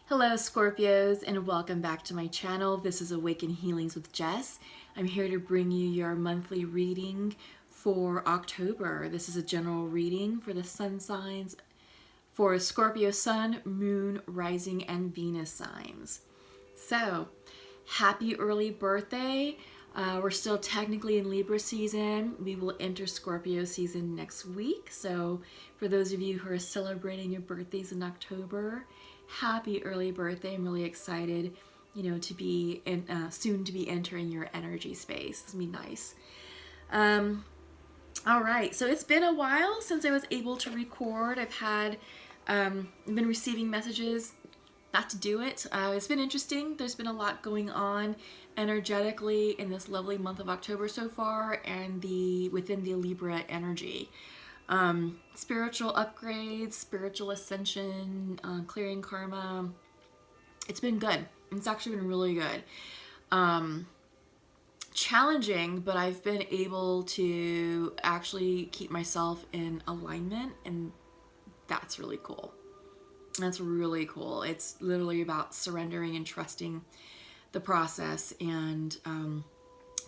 Hello Scorpios, and welcome back to my channel. This is Awaken Healings with Jess. I'm here to bring you your monthly reading for October. This is a general reading for the sun signs for Scorpio sun, moon, rising, and Venus signs. So, happy early birthday. We're still technically in Libra season. We will enter Scorpio season next week. So for those of you who are celebrating your birthdays in October, happy early birthday. I'm really excited, to be soon to be entering your energy space. It's gonna be nice. All right, so it's been a while since I was able to record. I've been receiving messages not to do it. It's been interesting. There's been a lot going on energetically in this lovely month of October so far, and within the Libra energy. Spiritual upgrades, spiritual ascension, clearing karma. It's been good. It's actually been really good. Challenging, but I've been able to actually keep myself in alignment, and that's really cool. That's really cool. It's literally about surrendering and trusting the process and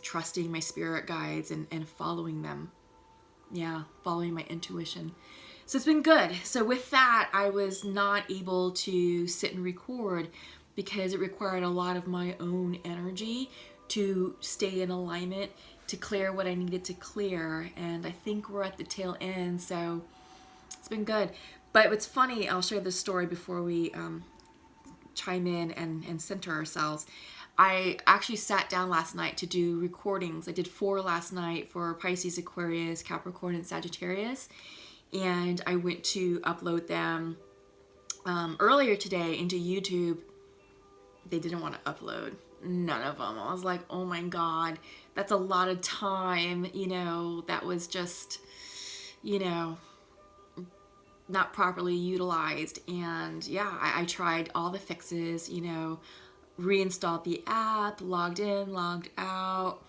trusting my spirit guides and following them. Yeah, following my intuition. So it's been good. So with that, I was not able to sit and record because it required a lot of my own energy to stay in alignment, to clear what I needed to clear. And I think we're at the tail end, so it's been good. But what's funny, I'll share this story before we chime in and center ourselves. I actually sat down last night to do recordings. I did 4 last night for Pisces, Aquarius, Capricorn, and Sagittarius. And I went to upload them earlier today into YouTube. They didn't want to upload. None of them. I was like, oh my God, that's a lot of time. That was just, not properly utilized. And yeah, I tried all the fixes, reinstalled the app, logged in, logged out,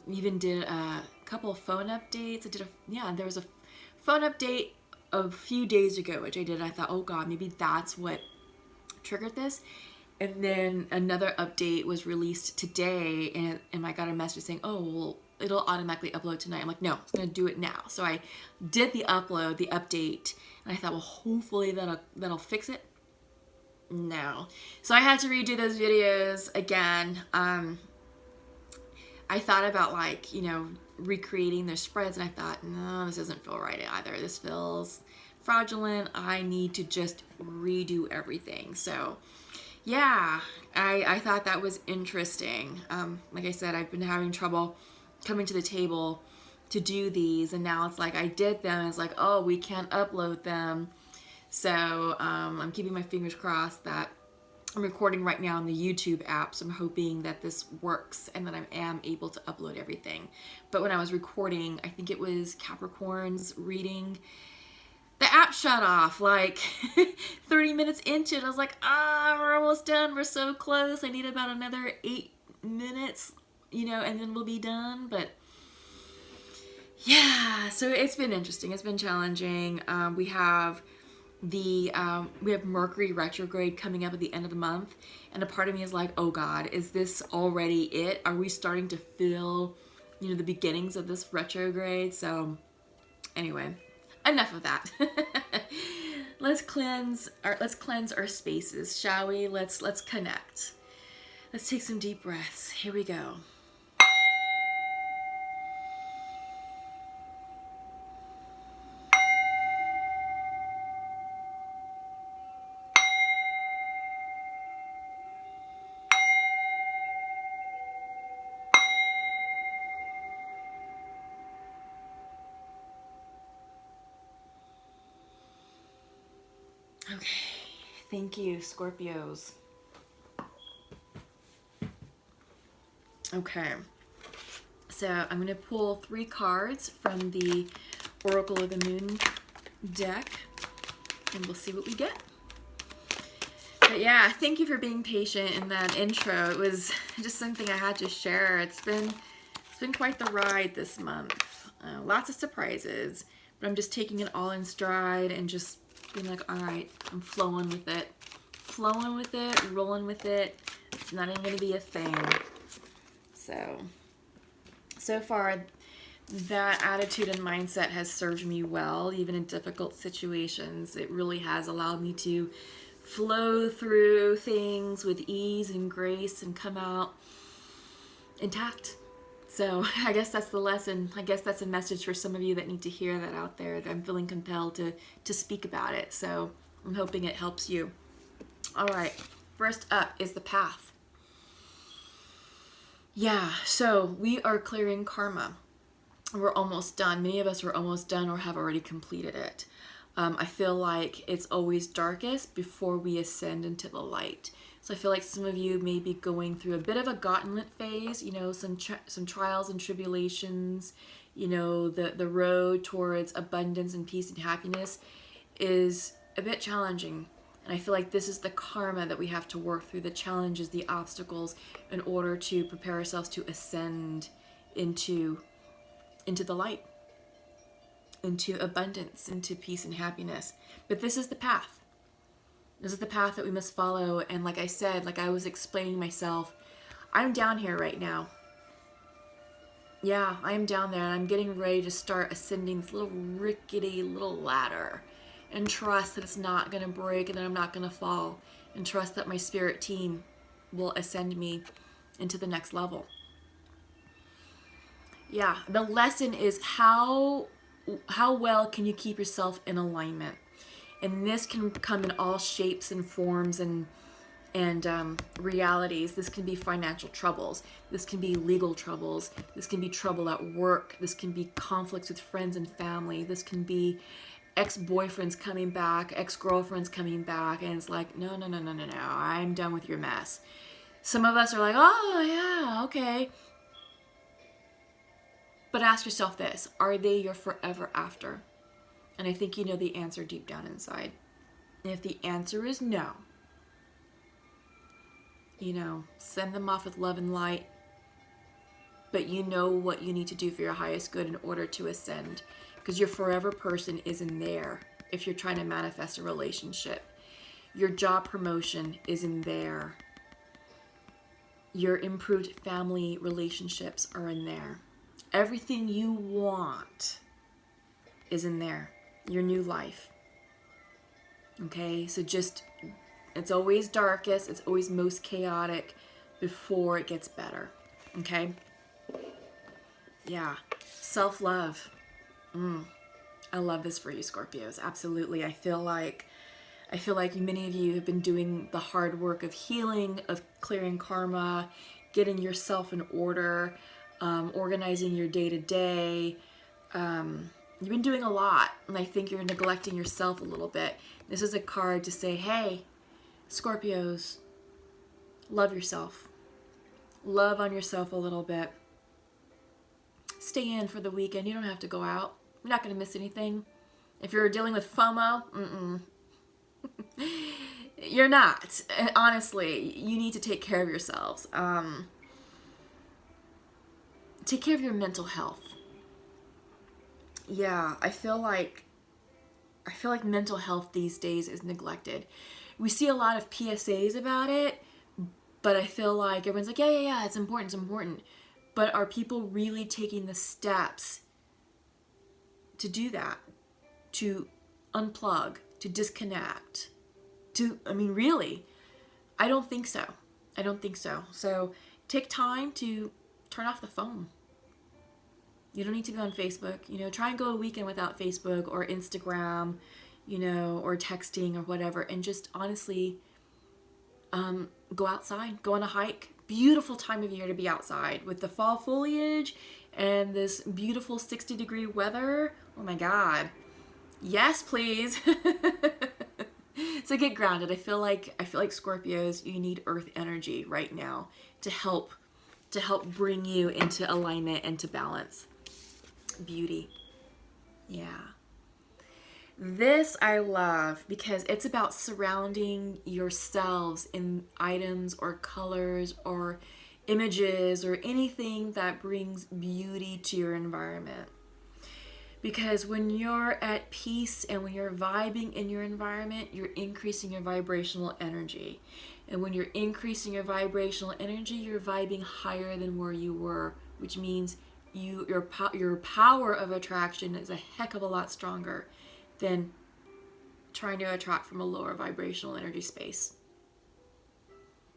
even did a couple of phone updates. There was a phone update a few days ago, which I did. I thought, oh God, maybe that's what triggered this. And then another update was released today, and I got a message saying, oh, well, it'll automatically upload tonight. I'm like, no, it's gonna do it now. So I did the upload, the update, and I thought, well, hopefully that'll fix it. No. So I had to redo those videos again. I thought about recreating their spreads, and I thought, no, this doesn't feel right either. This feels fraudulent. I need to just redo everything. So yeah, I thought that was interesting. Like I said, I've been having trouble coming to the table to do these, and now it's like I did them, and it's like, oh, we can't upload them. So I'm keeping my fingers crossed that I'm recording right now on the YouTube app, so I'm hoping that this works and that I am able to upload everything. But when I was recording, I think it was Capricorn's reading, the app shut off like 30 minutes into it. I was like, we're almost done. We're so close. I need about another 8 minutes, and then we'll be done. But yeah, so it's been interesting. It's been challenging. We have Mercury retrograde coming up at the end of the month, and a part of me is like, oh God, is this already it? Are we starting to feel, the beginnings of this retrograde? So anyway, enough of that. Let's cleanse our spaces, shall we? Let's connect. Let's take some deep breaths. Here we go. Okay, thank you, Scorpios. Okay, so I'm going to pull 3 cards from the Oracle of the Moon deck, and we'll see what we get. But yeah, thank you for being patient in that intro. It was just something I had to share. It's been quite the ride this month. Lots of surprises, but I'm just taking it all in stride and just being like, all right, I'm flowing with it. flowing with it, rolling with it. It's not even going to be a thing. So far, that attitude and mindset has served me well, even in difficult situations. It really has allowed me to flow through things with ease and grace and come out intact. So I guess that's the lesson. I guess that's a message for some of you that need to hear that out there. That I'm feeling compelled to speak about it. So I'm hoping it helps you. All right. First up is the path. Yeah. So we are clearing karma. We're almost done. Many of us are almost done or have already completed it. I feel like it's always darkest before we ascend into the light. So I feel like some of you may be going through a bit of a gauntlet phase, you know, some trials and tribulations, you know, the road towards abundance and peace and happiness is a bit challenging. And I feel like this is the karma that we have to work through, the challenges, the obstacles, in order to prepare ourselves to ascend into the light, into abundance, into peace and happiness. But this is the path. This is the path that we must follow. And like I said, like I was explaining myself, I'm down here right now. Yeah, I am down there and I'm getting ready to start ascending this little rickety little ladder, and trust that it's not going to break and that I'm not going to fall, and trust that my spirit team will ascend me into the next level. Yeah, the lesson is how well can you keep yourself in alignment? And this can come in all shapes and forms and realities. This can be financial troubles. This can be legal troubles. This can be trouble at work. This can be conflicts with friends and family. This can be ex-boyfriends coming back, ex-girlfriends coming back, and it's like, no, I'm done with your mess. Some of us are like, oh yeah, okay. But ask yourself this, are they your forever after? And I think you know the answer deep down inside. And if the answer is no, you know, send them off with love and light. But you know what you need to do for your highest good in order to ascend. Because your forever person is in there if you're trying to manifest a relationship. Your job promotion is in there. Your improved family relationships are in there. Everything you want is in there. Your new life. Okay, so just, it's always darkest, it's always most chaotic before it gets better. Okay? Yeah. Self-love. I love this for you, Scorpios. Absolutely. I feel like many of you have been doing the hard work of healing, of clearing karma, getting yourself in order, organizing your day-to-day. You've been doing a lot, and I think you're neglecting yourself a little bit. This is a card to say, hey, Scorpios, love yourself. Love on yourself a little bit. Stay in for the weekend. You don't have to go out. You're not going to miss anything. If you're dealing with FOMO, you're not. Honestly, you need to take care of yourselves. Take care of your mental health. Yeah, I feel like mental health these days is neglected. We see a lot of PSAs about it, but I feel like everyone's like, yeah, it's important. But are people really taking the steps to do that? To unplug, to disconnect, really? I don't think so. So take time to turn off the phone. You don't need to be on Facebook. Try and go a weekend without Facebook or Instagram, or texting or whatever, and just honestly go outside, go on a hike. Beautiful time of year to be outside with the fall foliage and this beautiful 60-degree weather. Oh my God. Yes, please. So get grounded. I feel like Scorpios, you need earth energy right now to help bring you into alignment and to balance. Beauty. Yeah. This I love because it's about surrounding yourselves in items or colors or images or anything that brings beauty to your environment. Because when you're at peace and when you're vibing in your environment, you're increasing your vibrational energy. And when you're increasing your vibrational energy, you're vibing higher than where you were, which means your power of attraction is a heck of a lot stronger than trying to attract from a lower vibrational energy space.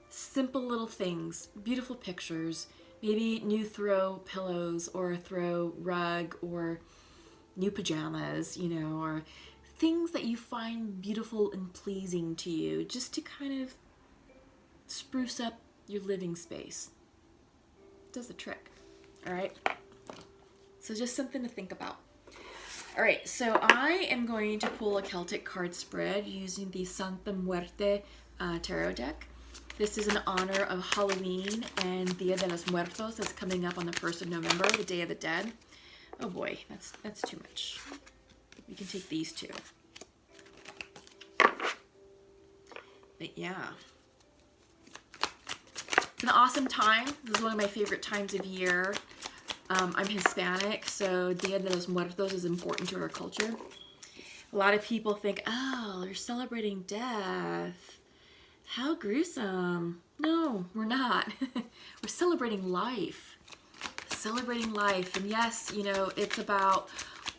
Simple little things, beautiful pictures, maybe new throw pillows or a throw rug or new pajamas, you know, or things that you find beautiful and pleasing to you, just to kind of spruce up your living space. It does the trick. All right. So just something to think about. All right, so I am going to pull a Celtic card spread using the Santa Muerte tarot deck. This is in honor of Halloween and Dia de los Muertos that's coming up on the 1st of November, the Day of the Dead. Oh boy, that's too much. We can take these two. But yeah. It's an awesome time. This is one of my favorite times of year. I'm Hispanic, so Dia de los Muertos is important to our culture. A lot of people think, oh, you're celebrating death. How gruesome. No, we're not. We're celebrating life. Celebrating life. And yes, you know, it's about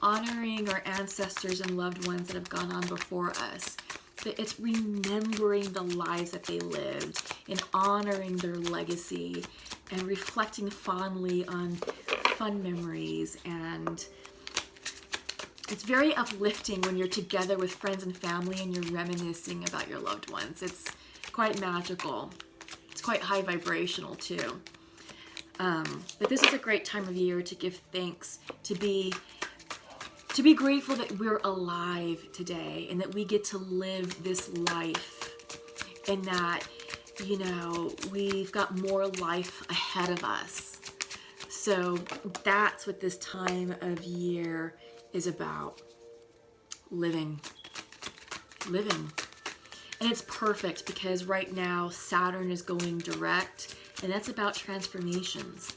honoring our ancestors and loved ones that have gone on before us. But it's remembering the lives that they lived and honoring their legacy and reflecting fondly on fun memories. And it's very uplifting when you're together with friends and family and you're reminiscing about your loved ones. It's quite magical. It's quite high vibrational too. But this is a great time of year to give thanks, to be grateful that we're alive today and that we get to live this life and that, you know, we've got more life ahead of us. So that's what this time of year is about. Living. And it's perfect because right now Saturn is going direct, and that's about transformations.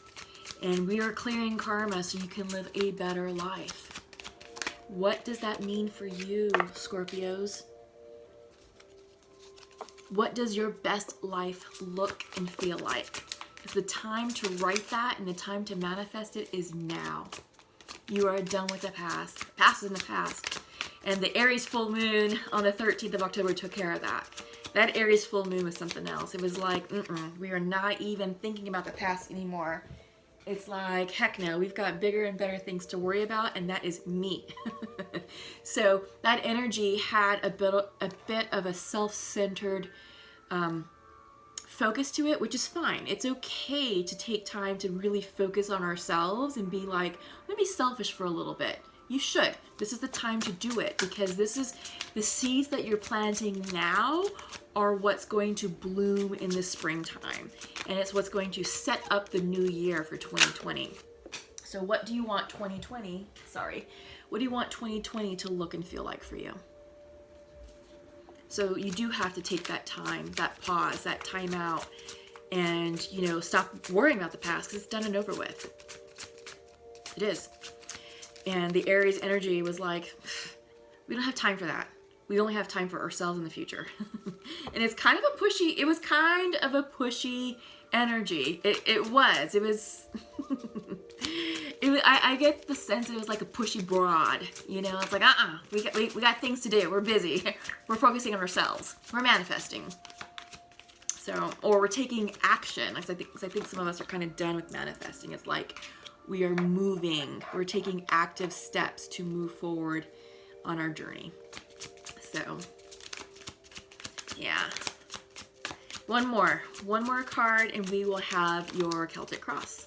And we are clearing karma so you can live a better life. What does that mean for you, Scorpios? What does your best life look and feel like? Because the time to write that and the time to manifest it is now. You are done with the past. The past is in the past. And the Aries full moon on the 13th of October took care of that. That Aries full moon was something else. It was like, we are not even thinking about the past anymore. It's like, heck no, we've got bigger and better things to worry about, and that is me. So that energy had a bit of a self-centered focus to it, which is fine. It's okay to take time to really focus on ourselves and be like, I'm gonna be selfish for a little bit. You should. This is the time to do it because this is the seeds that you're planting now are what's going to bloom in the springtime. And it's what's going to set up the new year for 2020. So what do you want 2020? What do you want 2020 to look and feel like for you? So you do have to take that time, that pause, that time out, and, you know, stop worrying about the past because it's done and over with. It is. And the Aries energy was like, we don't have time for that. We only have time for ourselves in the future. And it's kind of a pushy, it was kind of a pushy energy. It was, I get the sense it was like a pushy broad, you know, it's like, we got things to do. We're busy. We're focusing on ourselves. We're manifesting. So, or we're taking action. Because I think some of us are kind of done with manifesting. It's like, we are moving. We're taking active steps to move forward on our journey. So, yeah. One more card and we will have your Celtic cross.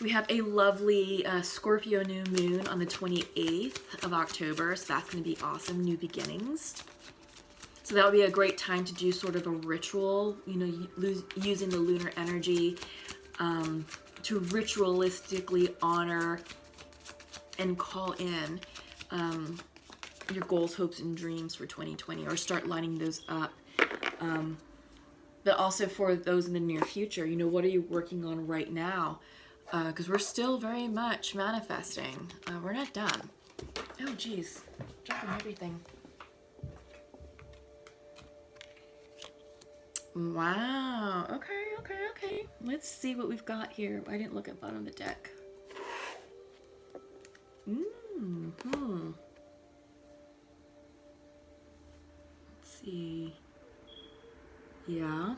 We have a lovely Scorpio new moon on the 28th of October. So that's going to be awesome. New beginnings. So that would be a great time to do sort of a ritual, you know, using the lunar energy to ritualistically honor and call in your goals, hopes, and dreams for 2020, or start lining those up. But also for those in the near future, you know, what are you working on right now? because we're still very much manifesting. We're not done. Oh, geez. Dropping everything. Wow. Okay, okay, okay. Let's see what we've got here. I didn't look at bottom of the deck. Mm-hmm. Let's see. Yeah.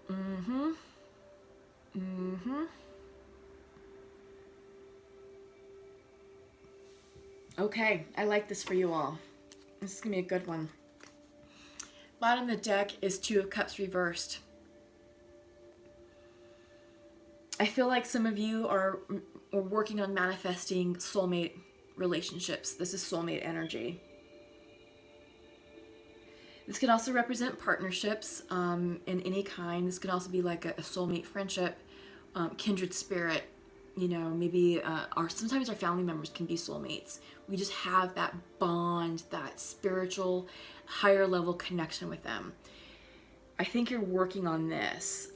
Mm-hmm. Mm-hmm. Okay, I like this for you all. This is gonna be a good one. Bottom of the deck is Two of Cups reversed. I feel like some of you are working on manifesting soulmate relationships. This is soulmate energy. This could also represent partnerships in any kind. This could also be like a soulmate friendship, kindred spirit. You know, maybe sometimes our family members can be soulmates. We just have that bond, that spiritual, higher level connection with them. I think you're working on this.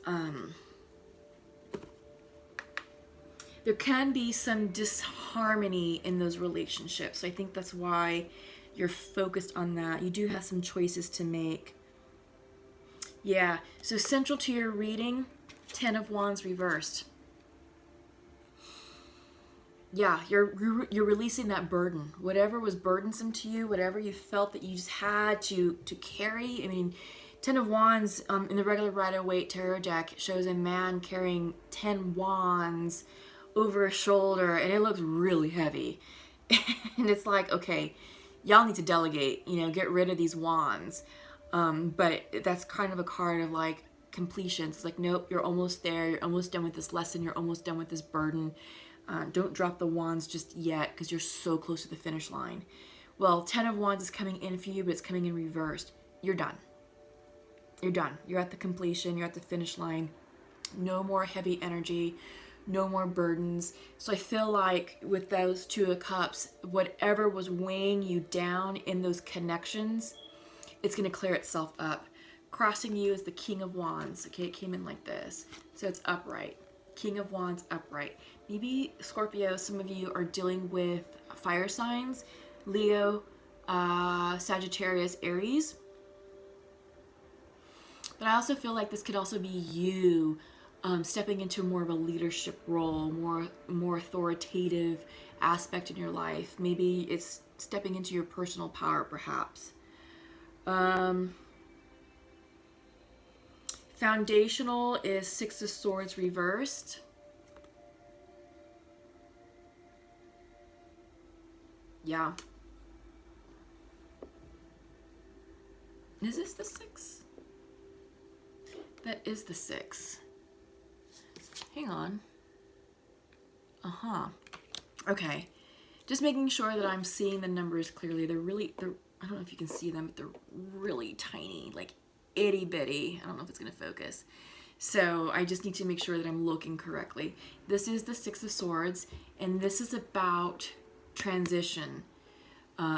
There can be some disharmony in those relationships. So I think that's why you're focused on that. You do have some choices to make. Yeah, so central to your reading, 10 of Wands reversed. Yeah, you're releasing that burden. Whatever was burdensome to you, whatever you felt that you just had to carry. I mean, 10 of Wands in the regular Rider-Waite tarot deck shows a man carrying 10 wands over his shoulder, and it looks really heavy. And it's like, okay, y'all need to delegate, you know, get rid of these wands. But that's kind of a card of like completion. It's like, nope, you're almost there. You're almost done with this lesson. You're almost done with this burden. Don't drop the wands just yet because you're so close to the finish line. Well, 10 of Wands is coming in for you, but it's coming in reversed. You're done. You're done. You're at the completion. You're at the finish line. No more heavy energy. No more burdens. So I feel like with those Two of Cups, whatever was weighing you down in those connections, it's going to clear itself up. Crossing you is the King of Wands. Okay, it came in like this. So it's upright. King of Wands upright. Maybe Scorpio, some of you are dealing with fire signs. Leo, Sagittarius, Aries. But I also feel like this could also be you stepping into more of a leadership role, more authoritative aspect in your life. Maybe it's stepping into your personal power, perhaps. Foundational is Six of Swords reversed. Yeah. Is this the 6? That is the 6. Hang on. Okay. Just making sure that I'm seeing the numbers clearly. They're I don't know if you can see them, but they're really tiny, like itty bitty. I don't know if it's going to focus. So I just need to make sure that I'm looking correctly. This is the Six of Swords, and this is about transition,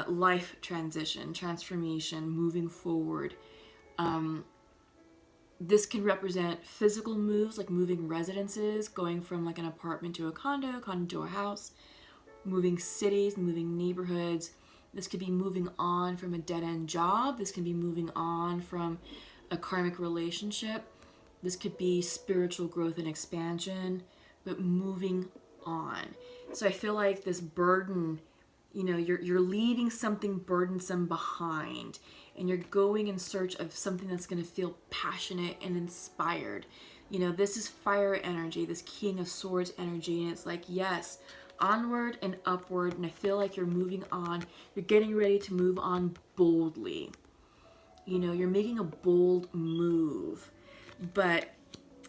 life transition, transformation, moving forward. This can represent physical moves, like moving residences, going from like an apartment to a condo to a house, moving cities, moving neighborhoods. This could be moving on from a dead-end job. This can be moving on from a karmic relationship. This could be spiritual growth and expansion, but moving on. So I feel like this burden, you know, you're leaving something burdensome behind, and you're going in search of something that's going to feel passionate and inspired. You know, this is fire energy, this King of Swords energy, and it's like, yes, onward and upward, and I feel like you're moving on. You're getting ready to move on boldly. You know, you're making a bold move. But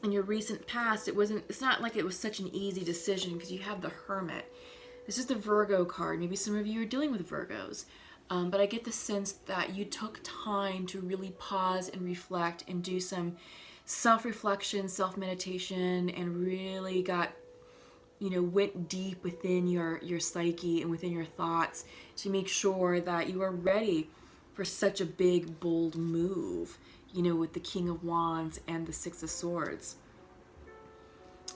in your recent past, it's not like it was such an easy decision because you have the Hermit. This is the Virgo card. Maybe some of you are dealing with Virgos. But I get the sense that you took time to really pause and reflect and do some self-reflection, self-meditation, and really got, you know, went deep within your psyche and within your thoughts to make sure that you are ready for such a big, bold move. you know, with the King of Wands and the Six of Swords.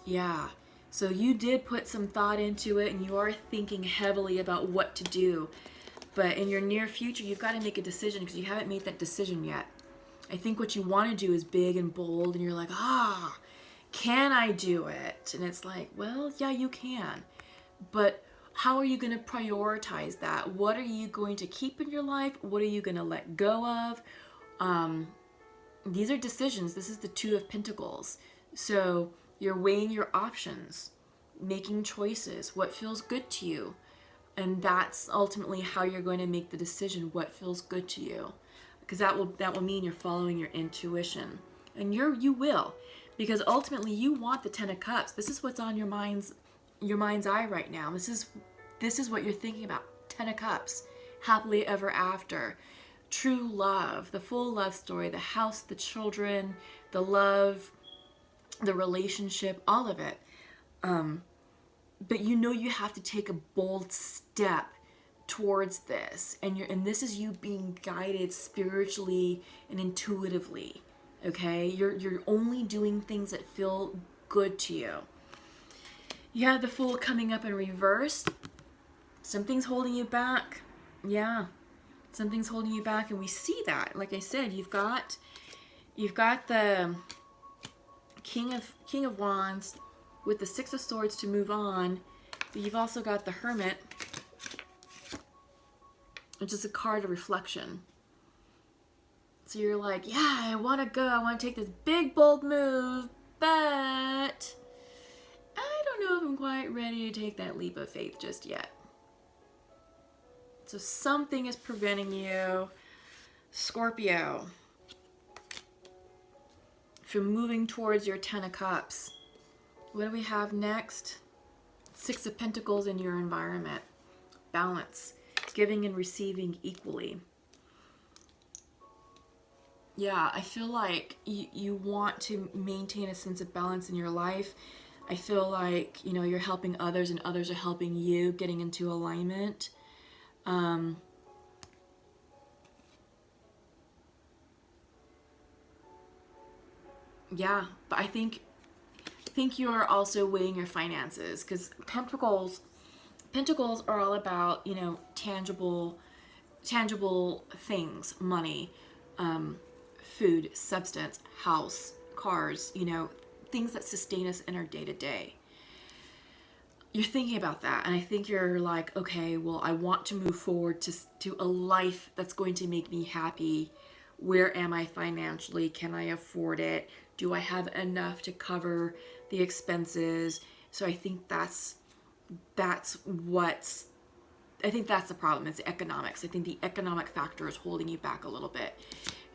Yeah. So you did put some thought into it, and you are thinking heavily about what to do. But in your near future, you've got to make a decision because you haven't made that decision yet. I think what you want to do is big and bold, and you're like, can I do it? And it's like, well, yeah, you can. But how are you going to prioritize that? What are you going to keep in your life? What are you going to let go of? These are decisions. This is the Two of Pentacles. So you're weighing your options, making choices, what feels good to you. And that's ultimately how you're going to make the decision, what feels good to you. Because that will mean you're following your intuition. And you will. Because ultimately you want the Ten of Cups. This is what's on your mind's eye right now. This is what you're thinking about. Ten of Cups. Happily ever after. True love. The full love story. The house, the children, the love, the relationship, all of it. But you know you have to take a bold step towards this. And this is you being guided spiritually and intuitively. Okay? You're only doing things that feel good to you. You have the Fool coming up in reverse. Something's holding you back. Yeah. Something's holding you back, and we see that. Like I said, you've got the King of Wands with the Six of Swords to move on, but you've also got the Hermit, which is a card of reflection. So you're like, yeah, I want to go. I want to take this big, bold move, but I don't know if I'm quite ready to take that leap of faith just yet. So something is preventing you, Scorpio, from moving towards your Ten of Cups. What do we have next? Six of Pentacles in your environment. Balance. Giving and receiving equally. Yeah, I feel like you want to maintain a sense of balance in your life. I feel like, you know, you're helping others and others are helping you, getting into alignment. Yeah, but I think you are also weighing your finances, because Pentacles are all about, you know, tangible things, money, food, substance, house, cars, you know, things that sustain us in our day-to-day. You're thinking about that, and I think you're like, okay, well, I want to move forward to a life that's going to make me happy. Where am I financially? Can I afford it? Do I have enough to cover the expenses? So I think that's the problem. It's the economics. I think the economic factor is holding you back a little bit.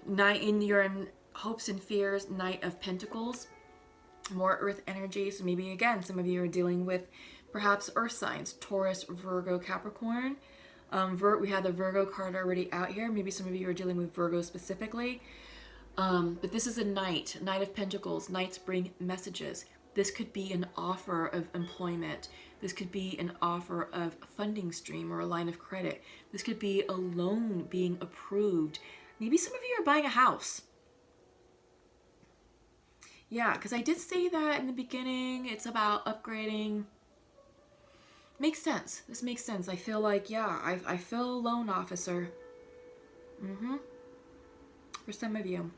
You're in hopes and fears, Knight of Pentacles, more earth energy. So maybe again, some of you are dealing with perhaps earth signs, Taurus, Virgo, Capricorn. We had the Virgo card already out here. Maybe some of you are dealing with Virgo specifically. But this is a Knight of Pentacles. Knights bring messages. This could be an offer of employment. This could be an offer of funding stream or a line of credit. This could be a loan being approved. Maybe some of you are buying a house. Yeah, because I did say that in the beginning. It's about upgrading. Makes sense. This makes sense. I feel like, yeah, I feel a loan officer. For some of you.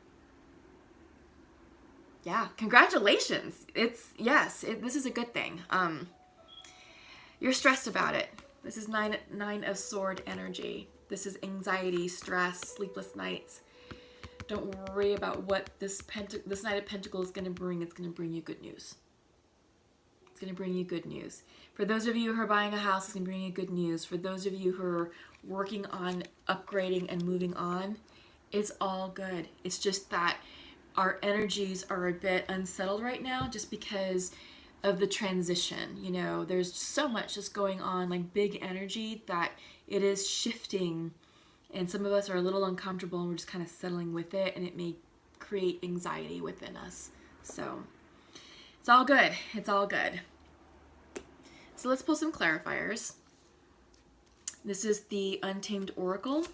Yeah, congratulations. This is a good thing. You're stressed about it. This is nine of sword energy. This is anxiety, stress, sleepless nights. Don't worry about what this Knight of Pentacles is going to bring. It's going to bring you good news. It's going to bring you good news. For those of you who are buying a house, it's going to bring you good news. For those of you who are working on upgrading and moving on, it's all good. It's just that our energies are a bit unsettled right now just because of the transition. You know, there's so much just going on, like big energy, that it is shifting. And some of us are a little uncomfortable and we're just kind of settling with it, and it may create anxiety within us. So it's all good. It's all good. So let's pull some clarifiers. This is the Untamed Oracle.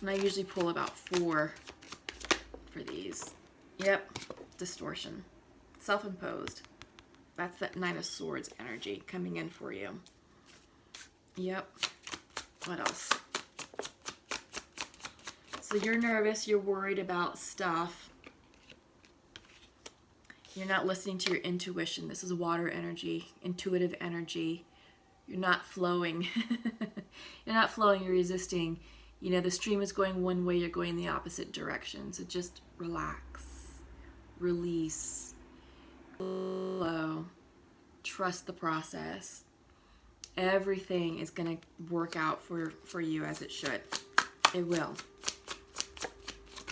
And I usually pull about 4 for these. Yep, distortion. Self-imposed. That's that Nine of Swords energy coming in for you. Yep. What else? So you're nervous, you're worried about stuff. You're not listening to your intuition. This is water energy, intuitive energy. You're not flowing. You're not flowing, you're resisting. You know, the stream is going one way, you're going the opposite direction. So just relax, release, flow, trust the process. Everything is going to work out for you as it should. It will.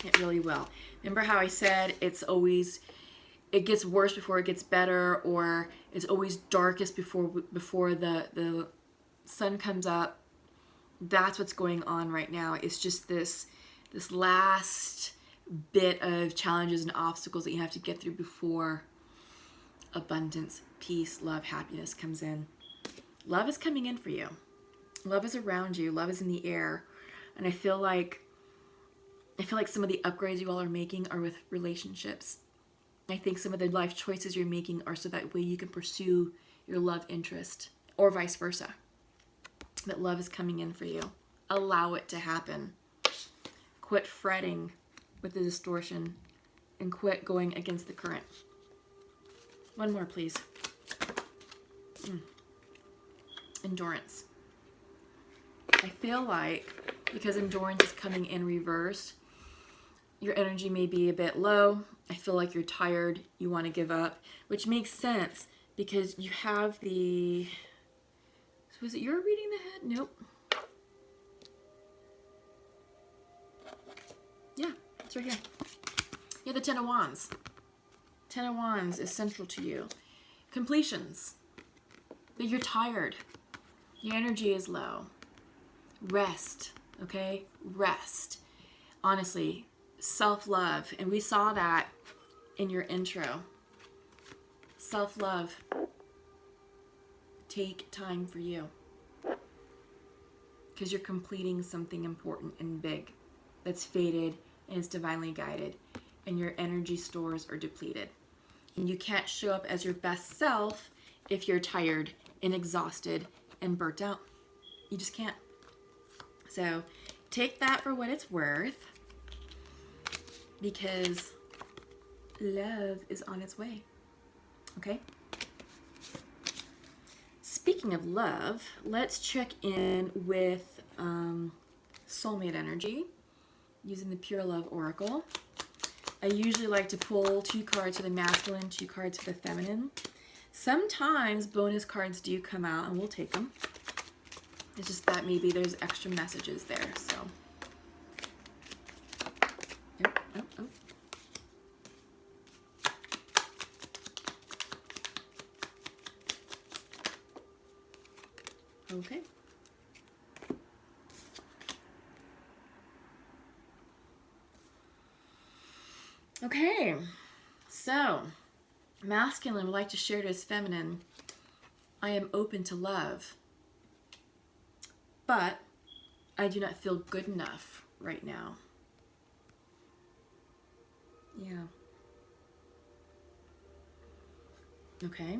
It really will. Remember how I said it gets worse before it gets better, or it's always darkest before the sun comes up? That's what's going on right now. It's just this last bit of challenges and obstacles that you have to get through before abundance, peace, love, happiness comes in. Love is coming in for you. Love is around you. Love is in the air. And I feel like some of the upgrades you all are making are with relationships. I think some of the life choices you're making are so that way you can pursue your love interest, or vice versa. That love is coming in for you. Allow it to happen. Quit fretting with the distortion and quit going against the current. One more, please. Endurance. I feel like because endurance is coming in reverse, your energy may be a bit low. I feel like you're tired. You want to give up, which makes sense because you have the... So was it you're reading the head? Nope. Yeah, it's right here. You have the Ten of Wands. Ten of Wands is central to you. Completions. But you're tired. Your energy is low. Rest, okay? Rest. Honestly, self-love. And we saw that in your intro. Self-love. Take time for you. Because you're completing something important and big that's faded and it's divinely guided. And your energy stores are depleted. And you can't show up as your best self if you're tired and exhausted and burnt out. You just can't. So take that for what it's worth, because love is on its way. Okay? Speaking of love, let's check in with soulmate energy using the Pure Love Oracle. I usually like to pull 2 cards for the masculine, 2 cards for the feminine. Sometimes bonus cards do come out and we'll take them. It's just that maybe there's extra messages there, so. Oh. Okay. Okay, so masculine would like to share to his feminine, I am open to love, but I do not feel good enough right now. Yeah. Okay.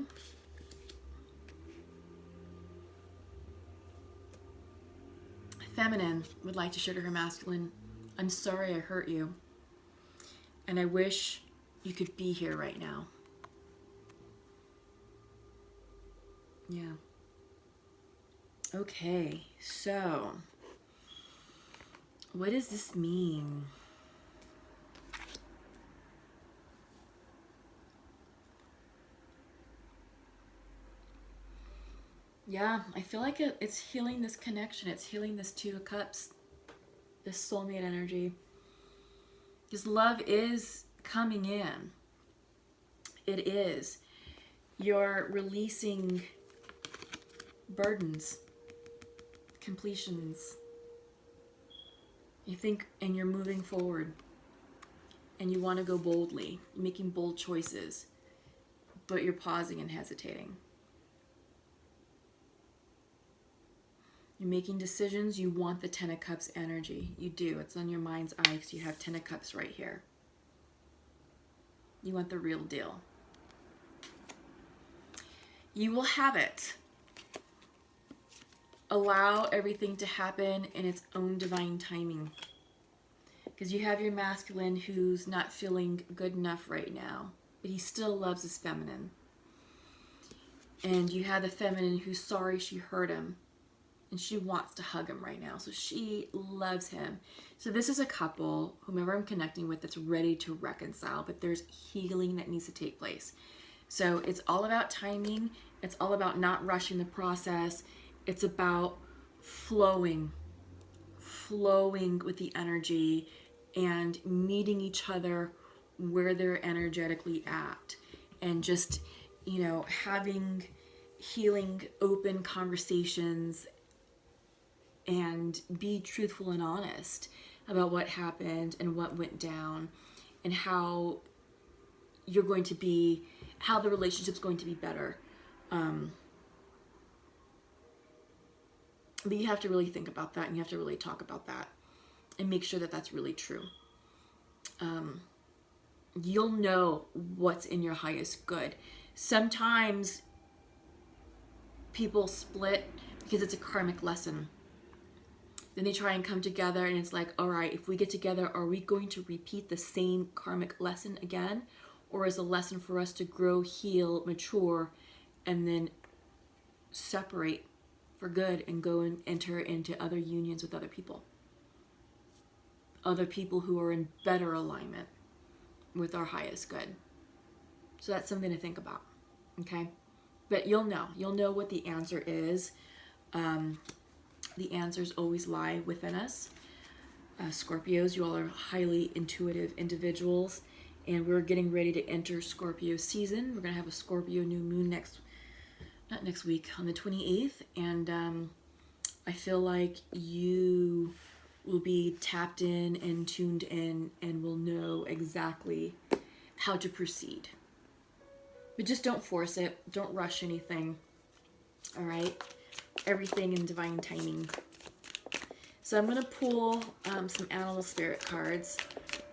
Feminine would like to share to her masculine, I'm sorry I hurt you, and I wish you could be here right now. Yeah. Okay, so what does this mean? Yeah, I feel like it's healing this connection. It's healing this 2 of Cups, this soulmate energy. Because love is coming in. It is. You're releasing burdens, completions. You think, and you're moving forward. And you want to go boldly, making bold choices. But you're pausing and hesitating. You're making decisions. You want the Ten of Cups energy. You do. It's on your mind's eye because you have Ten of Cups right here. You want the real deal. You will have it. Allow everything to happen in its own divine timing. Because you have your masculine who's not feeling good enough right now, but he still loves his feminine. And you have the feminine who's sorry she hurt him, and she wants to hug him right now. So she loves him. So this is a couple, whomever I'm connecting with, that's ready to reconcile, but there's healing that needs to take place. So it's all about timing. It's all about not rushing the process. It's about flowing with the energy and meeting each other where they're energetically at. And just, you know, having healing, open conversations and be truthful and honest about what happened and what went down and how you're going to be, how the relationship's going to be better. But you have to really think about that, and you have to really talk about that and make sure that that's really true. You'll know what's in your highest good. Sometimes people split because it's a karmic lesson. Then they try and come together, and it's like, all right, if we get together, are we going to repeat the same karmic lesson again? Or is a lesson for us to grow, heal, mature, and then separate for good and go and enter into other unions with other people who are in better alignment with our highest good? So that's something to think about, okay? But you'll know what the answer is. The answers always lie within us. Scorpios, you all are highly intuitive individuals, and we're getting ready to enter Scorpio season. We're going to have a Scorpio new moon not next week, on the 28th, and I feel like you will be tapped in and tuned in and will know exactly how to proceed. But just don't force it. Don't rush anything. All right? Everything in divine timing. So I'm going to pull some animal spirit cards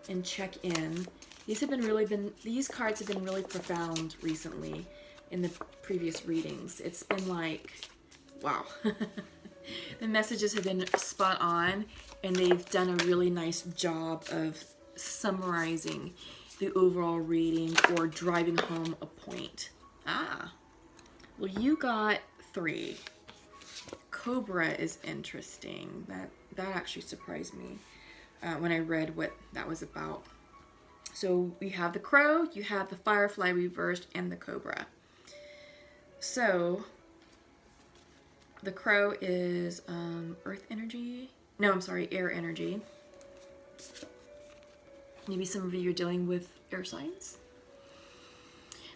and check in. These cards have been really profound recently in the previous readings. It's been like, wow. The messages have been spot on, and they've done a really nice job of summarizing the overall reading or driving home a point. Well, you got 3. Cobra is interesting. That actually surprised me when I read what that was about. So we have the crow, you have the firefly reversed, and the cobra. So the crow is earth energy. No, I'm sorry, air energy. Maybe some of you are dealing with air signs.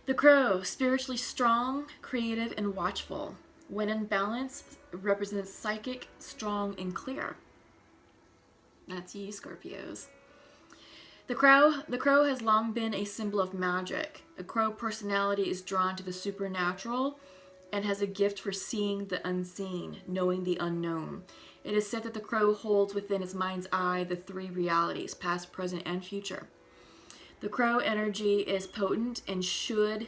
The crow, spiritually strong, creative, and watchful. When in balance, represents psychic, strong, and clear. That's you, Scorpios. The crow has long been a symbol of magic. A crow personality is drawn to the supernatural and has a gift for seeing the unseen, knowing the unknown. It is said that the crow holds within its mind's eye the 3 realities, past, present, and future. The crow energy is potent and should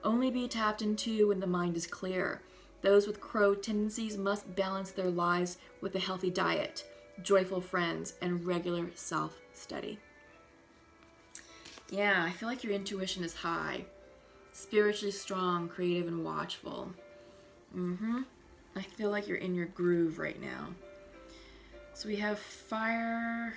only be tapped into when the mind is clear. Those with crow tendencies must balance their lives with a healthy diet, joyful friends, and regular self-study. Yeah, I feel like your intuition is high. Spiritually strong, creative, and watchful. I feel like you're in your groove right now. So we have firefly.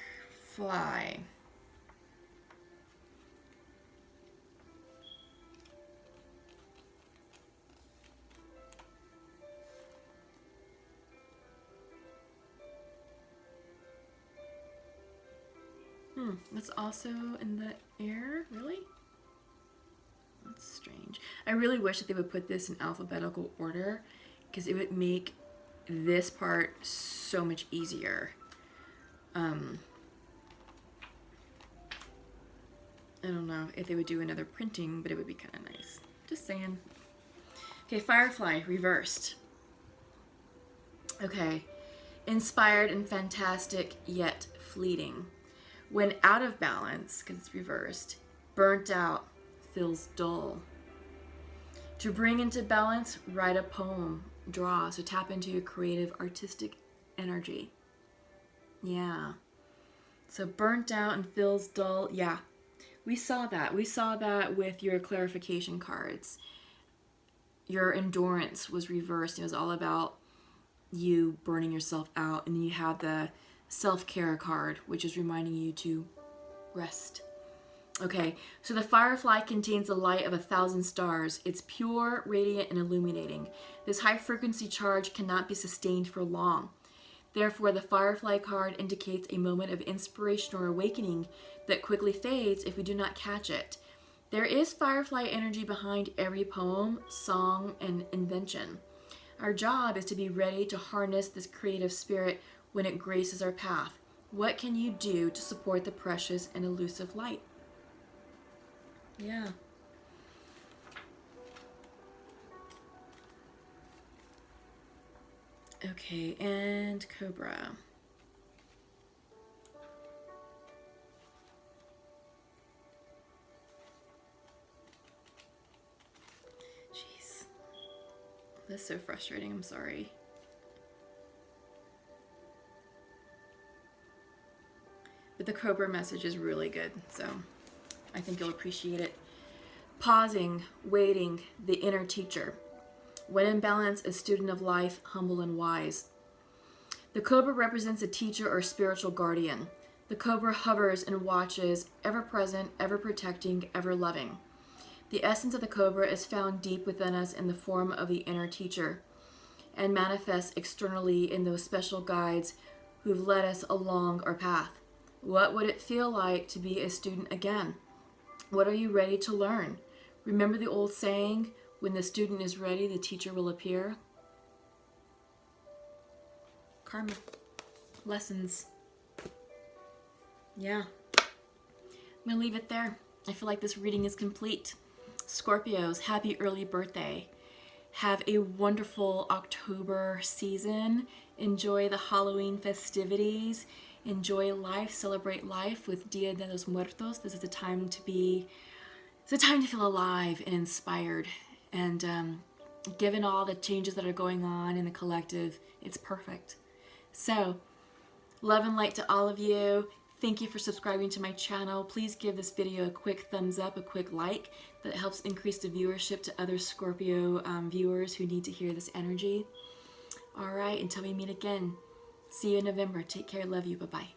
That's also in the air, really? That's strange. I really wish that they would put this in alphabetical order, because it would make this part so much easier. I don't know if they would do another printing, but it would be kind of nice. Just saying. Okay, firefly, reversed. Okay, Inspired and fantastic, yet fleeting. When out of balance, because it's reversed, burnt out, feels dull. To bring into balance, write a poem, draw. So tap into your creative, artistic energy. Yeah. So burnt out and feels dull. Yeah. We saw that. We saw that with your clarification cards. Your endurance was reversed. It was all about you burning yourself out. And then you have the self-care card, which is reminding you to rest. Okay, so the firefly contains the light of 1,000 stars. It's pure, radiant, and illuminating. This high-frequency charge cannot be sustained for long. Therefore, the firefly card indicates a moment of inspiration or awakening that quickly fades if we do not catch it. There is firefly energy behind every poem, song, and invention. Our job is to be ready to harness this creative spirit when it graces our path. What can you do to support the precious and elusive light? Yeah. Okay, and Cobra. Jeez. That's so frustrating, I'm sorry. But the Cobra message is really good, so I think you'll appreciate it. Pausing, waiting, the inner teacher. When in balance, a student of life, humble and wise. The Cobra represents a teacher or spiritual guardian. The Cobra hovers and watches, ever present, ever protecting, ever loving. The essence of the Cobra is found deep within us in the form of the inner teacher and manifests externally in those special guides who've led us along our path. What would it feel like to be a student again? What are you ready to learn? Remember the old saying, when the student is ready, the teacher will appear? Karma. Lessons. Yeah. I'm going to leave it there. I feel like this reading is complete. Scorpios, happy early birthday. Have a wonderful October season. Enjoy the Halloween festivities. Enjoy life, celebrate life with Dia de los Muertos. This is a time to be, it's a time to feel alive and inspired. And given all the changes that are going on in the collective, it's perfect. So, love and light to all of you. Thank you for subscribing to my channel. Please give this video a quick thumbs up, a quick like. That helps increase the viewership to other Scorpio viewers who need to hear this energy. All right, until we meet again. See you in November. Take care. Love you. Bye-bye.